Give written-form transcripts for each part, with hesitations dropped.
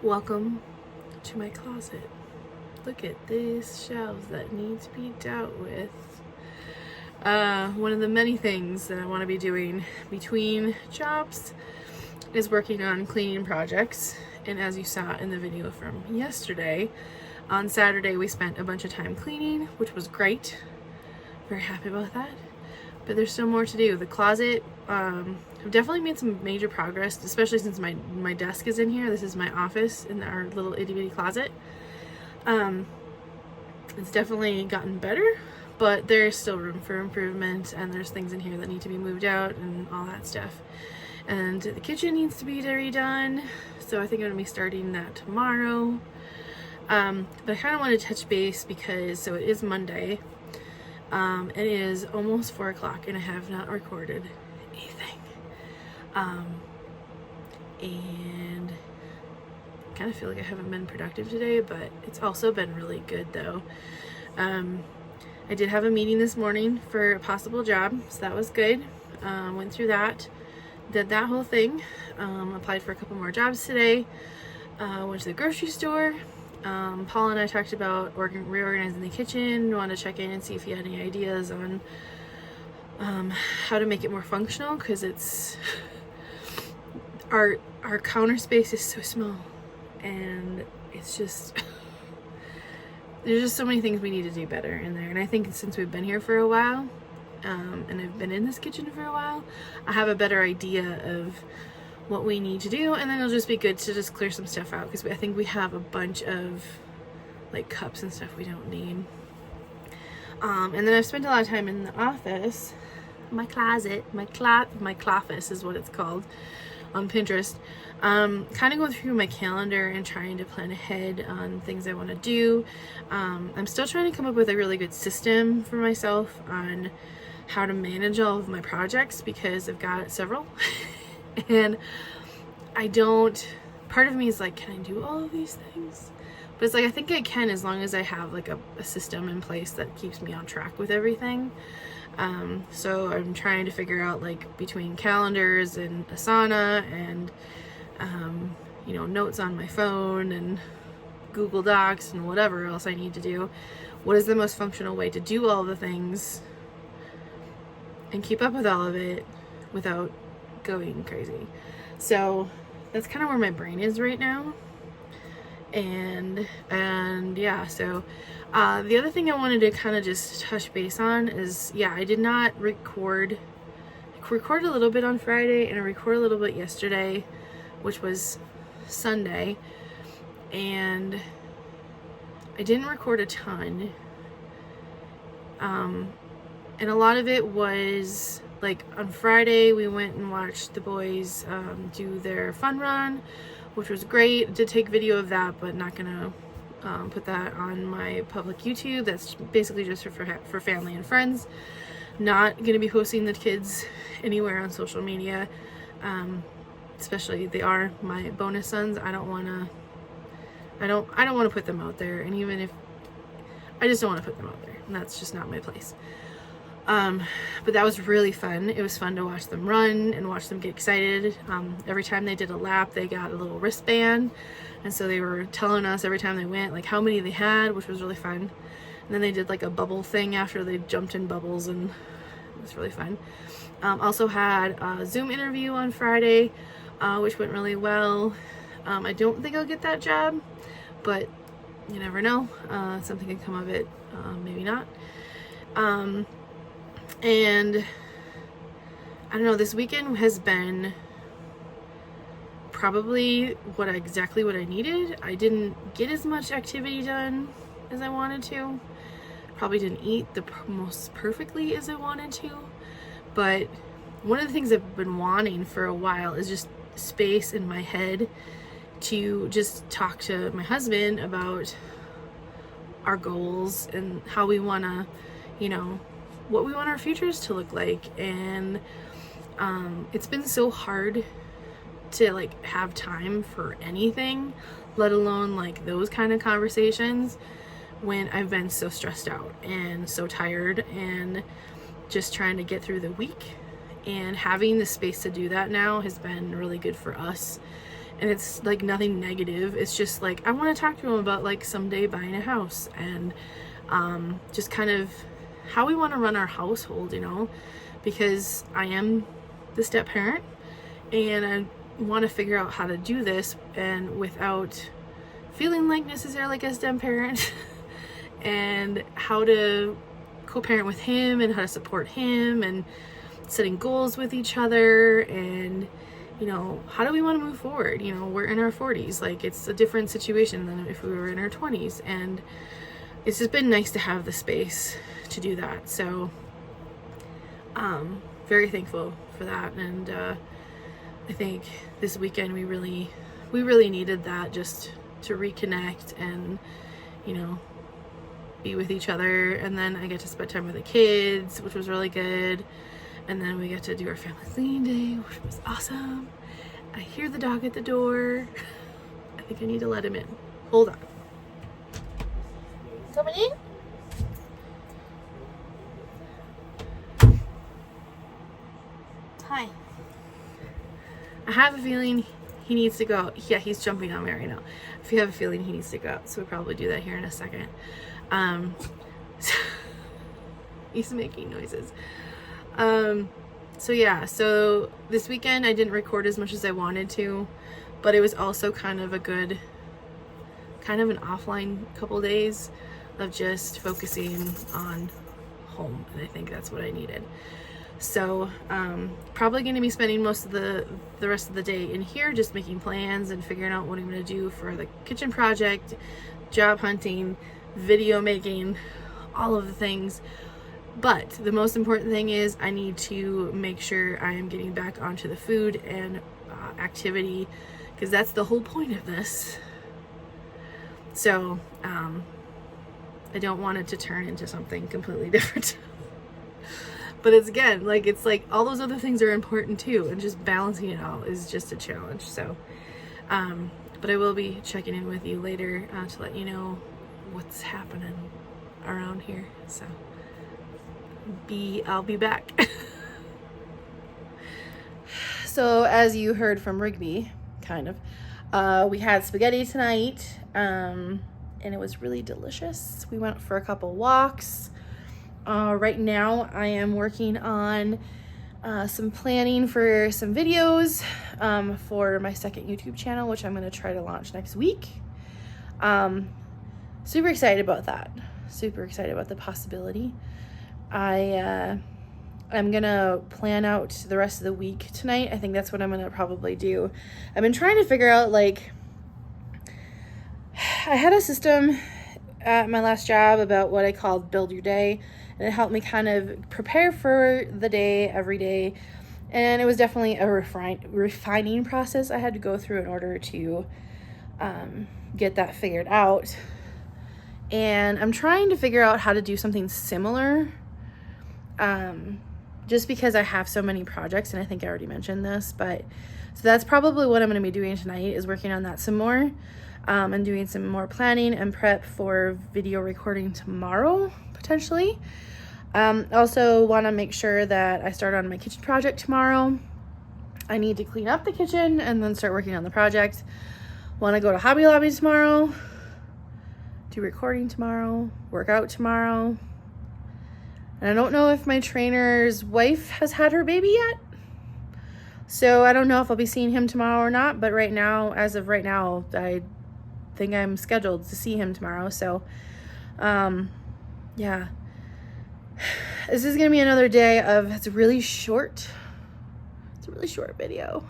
Welcome to my closet. Look at these shelves that need to be dealt with. One of the many things that I want to be doing between jobs is working on cleaning projects. And as you saw in the video from yesterday, on Saturday we spent a bunch of time cleaning, which was great. Very happy about that. But there's still more to do. The closet, I've definitely made some major progress, especially since my desk is in here. This is my office in our little itty bitty closet. It's definitely gotten better, but there's still room for improvement, and there's things in here that need to be moved out and all that stuff. And the kitchen needs to be redone, so I think I'm gonna be starting that tomorrow. But I kind of want to touch base because, so it is Monday. It is almost 4 o'clock and I have not recorded anything. And I kind of feel like I haven't been productive today, but it's also been really good though. I did have a meeting this morning for a possible job, so that was good. Went through that, did that whole thing. Applied for a couple more jobs today. Went to the grocery store. Paul and I talked about reorganizing the kitchen. Wanted to check in and see if he had any ideas on how to make it more functional, because it's our counter space is so small, and it's just there's just so many things we need to do better in there. And I think since we've been here for a while, and I've been in this kitchen for a while, I have a better idea of what we need to do, and then it'll just be good to just clear some stuff out, because I think we have a bunch of like cups and stuff we don't need. And then I've spent a lot of time in the office, my closet, my cloffice is what it's called on Pinterest. Kind of going through my calendar and trying to plan ahead on things I want to do. I'm still trying to come up with a really good system for myself on how to manage all of my projects, because I've got several. And part of me is like, can I do all of these things? But it's like, I think I can, as long as I have like a system in place that keeps me on track with everything. So I'm trying to figure out, like, between calendars and Asana and, notes on my phone and Google Docs and whatever else I need to do, what is the most functional way to do all the things and keep up with all of it without going crazy. So that's kind of where my brain is right now. And yeah, so the other thing I wanted to kind of just touch base on is, I did not record a little bit on Friday, and I recorded a little bit yesterday, which was Sunday, and I didn't record a ton. And a lot of it was like, on Friday we went and watched the boys do their fun run, which was great. Did take video of that, but not gonna put that on my public YouTube. That's basically just for family and friends. Not gonna be posting the kids anywhere on social media, especially they are my bonus sons. I don't want to put them out there, and even if I just don't want to put them out there, and that's just not my place. But that was really fun. It was fun to watch them run and watch them get excited. Every time they did a lap, they got a little wristband, and so they were telling us every time they went, like, how many they had, which was really fun. And then they did like a bubble thing after they jumped in bubbles, and it was really fun. Also had a Zoom interview on Friday, which went really well. I don't think I'll get that job, but you never know. Something could come of it, maybe not. And I don't know, this weekend has been probably exactly what I needed. I didn't get as much activity done as I wanted to. Probably didn't eat the most perfectly as I wanted to. But one of the things I've been wanting for a while is just space in my head to just talk to my husband about our goals and how we want to, what we want our futures to look like. And it's been so hard to like have time for anything, let alone like those kind of conversations, when I've been so stressed out and so tired and just trying to get through the week. And having the space to do that now has been really good for us. and it's like nothing negative. It's just like I want to talk to him about like someday buying a house, and just kind of how we want to run our household, you know, because I am the step parent and I want to figure out how to do this and without feeling like necessarily like a step parent and how to co-parent with him and how to support him and setting goals with each other, and you know, how do we want to move forward? You know, we're in our 40s, like it's a different situation than if we were in our 20s, and it's just been nice to have the space to do that. So very thankful for that, and I think this weekend we really needed that, just to reconnect and, you know, be with each other. And then I get to spend time with the kids, which was really good. And then we get to do our family cleaning day, which was awesome. I hear the dog at the door. I think I need to let him in. Hold on. Coming in? Hi. I have a feeling he needs to go out. Yeah, he's jumping on me right now. If you have a feeling he needs to go out, so we'll probably do that here in a second. He's making noises. So yeah, so this weekend I didn't record as much as I wanted to, but it was also kind of an offline couple days of just focusing on home, and I think that's what I needed. So probably going to be spending most of the rest of the day in here just making plans and figuring out what I'm going to do for the kitchen project, job hunting, video making, all of the things. But the most important thing is I need to make sure I am getting back onto the food and activity, because that's the whole point of this. So I don't want it to turn into something completely different. But it's like all those other things are important too, and just balancing it all is just a challenge. So but I will be checking in with you later to let you know what's happening around here. So I'll be back. So as you heard from Rigby, kind of, we had spaghetti tonight, and it was really delicious. We went for a couple walks. Right now I am working on some planning for some videos for my second YouTube channel, which I'm going to try to launch next week. Super excited about that. Super excited about the possibility. I'm gonna plan out the rest of the week tonight. I think that's what I'm gonna probably do. I've been trying to figure out, like, I had a system at my last job about what I called build your day, and it helped me kind of prepare for the day every day. And it was definitely a refining process I had to go through in order to get that figured out. And I'm trying to figure out how to do something similar, just because I have so many projects, and I think I already mentioned this, but so that's probably what I'm going to be doing tonight, is working on that some more, and doing some more planning and prep for video recording tomorrow, potentially. Also want to make sure that I start on my kitchen project tomorrow. I need to clean up the kitchen and then start working on the project. Want to go to Hobby Lobby tomorrow, do recording tomorrow, work out tomorrow. And I don't know if my trainer's wife has had her baby yet. So I don't know if I'll be seeing him tomorrow or not. But right now, as of right now, I think I'm scheduled to see him tomorrow. So, yeah. This is going to be another day of, it's really short. It's a really short video.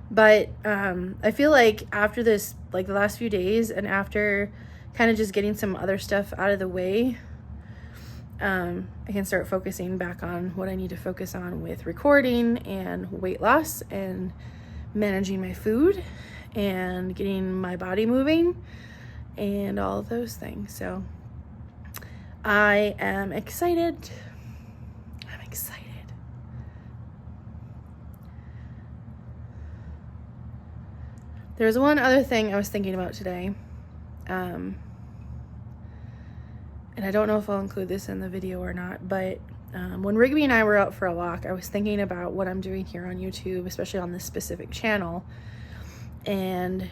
But I feel like after this, like the last few days, and after kind of just getting some other stuff out of the way, I can start focusing back on what I need to focus on with recording and weight loss and managing my food and getting my body moving and all of those things. So I am excited. I'm excited. There's one other thing I was thinking about today. And I don't know if I'll include this in the video or not, but when Rigby and I were out for a walk, I was thinking about what I'm doing here on YouTube, especially on this specific channel. and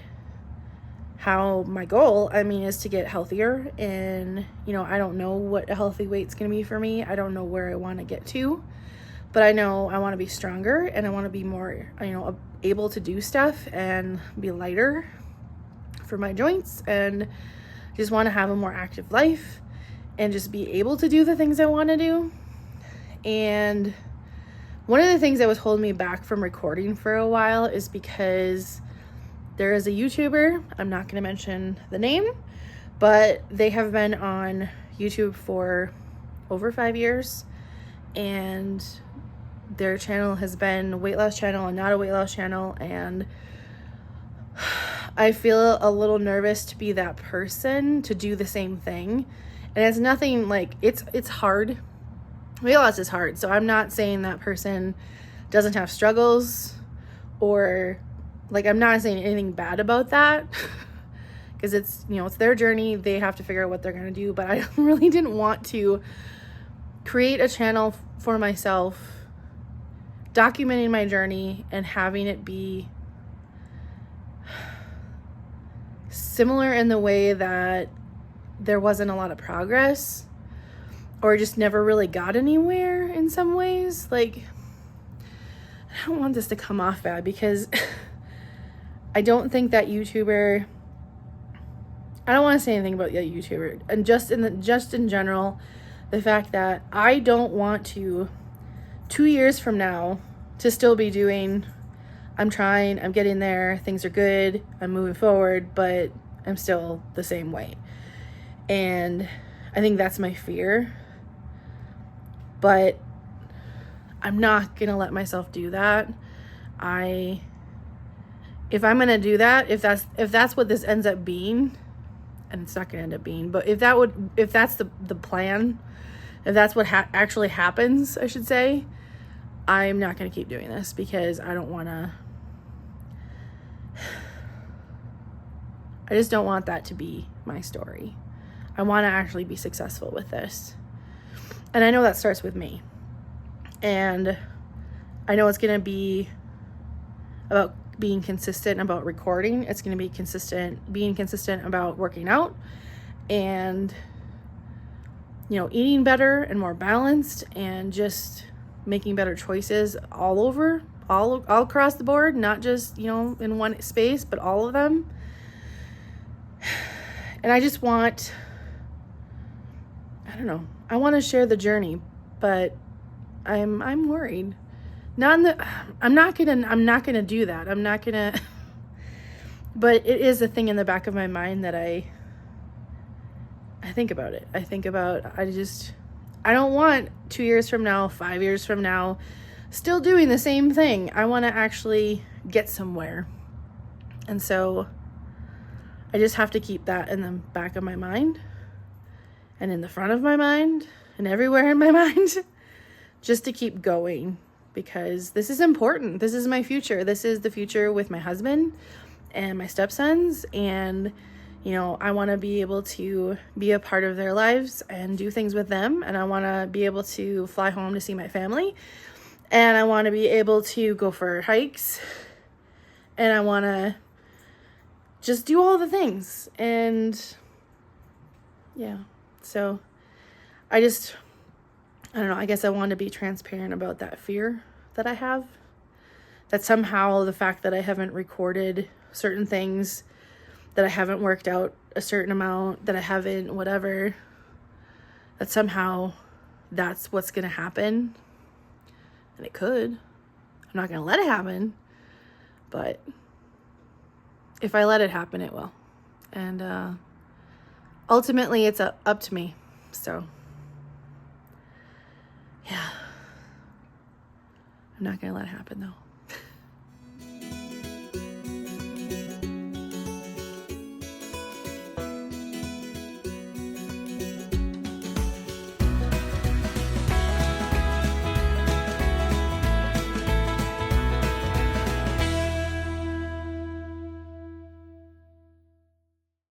how my goal, is to get healthier. And, I don't know what a healthy weight's going to be for me. I don't know where I want to get to, but I know I want to be stronger and I want to be more, able to do stuff and be lighter for my joints, and just want to have a more active life and just be able to do the things I want to do. And one of the things that was holding me back from recording for a while is because there is a YouTuber, I'm not going to mention the name, but they have been on YouTube for over 5 years, and their channel has been a weight loss channel and not a weight loss channel, and I feel a little nervous to be that person to do the same thing. And it's nothing like, it's hard. Weight loss is hard. So I'm not saying that person doesn't have struggles, or I'm not saying anything bad about that, because it's, it's their journey. They have to figure out what they're going to do. But I really didn't want to create a channel for myself, documenting my journey and having it be similar in the way that there wasn't a lot of progress, or just never really got anywhere in some ways. I don't want this to come off bad, because I don't think that YouTuber, I don't want to say anything about that YouTuber, and just in general, the fact that I don't want to 2 years from now to still be doing, I'm trying, I'm getting there, things are good, I'm moving forward, but I'm still the same weight. And I think that's my fear. But I'm not going to let myself do that. If I'm going to do that, if that's what this ends up being, and it's not going to end up being, but if that's the plan, if that's what actually happens, I should say, I'm not going to keep doing this, because I don't want to, I just don't want that to be my story. I want to actually be successful with this. And I know that starts with me. And I know it's going to be about being consistent about recording. It's going to be being consistent about working out, and, eating better and more balanced, and just making better choices all across the board, not just, in one space, but all of them. And I just want, I want to share the journey, but I'm worried. I'm not gonna do that. I'm not gonna, but it is a thing in the back of my mind that I think about it. I don't want 2 years from now, 5 years from now, still doing the same thing. I want to actually get somewhere. And so I just have to keep that in the back of my mind, and in the front of my mind, and everywhere in my mind, just to keep going, because this is important. This is my future. This is the future with my husband and my stepsons, and I want to be able to be a part of their lives and do things with them, and I want to be able to fly home to see my family, and I want to be able to go for hikes, and I want to just do all the things. And yeah, so I don't know, I guess I want to be transparent about that fear that I have, that somehow the fact that I haven't recorded certain things, that I haven't worked out a certain amount, that I haven't whatever, that somehow that's what's going to happen. And it could. I'm not going to let it happen, but if I let it happen, it will. And ultimately, it's up to me. So yeah, I'm not going to let it happen though.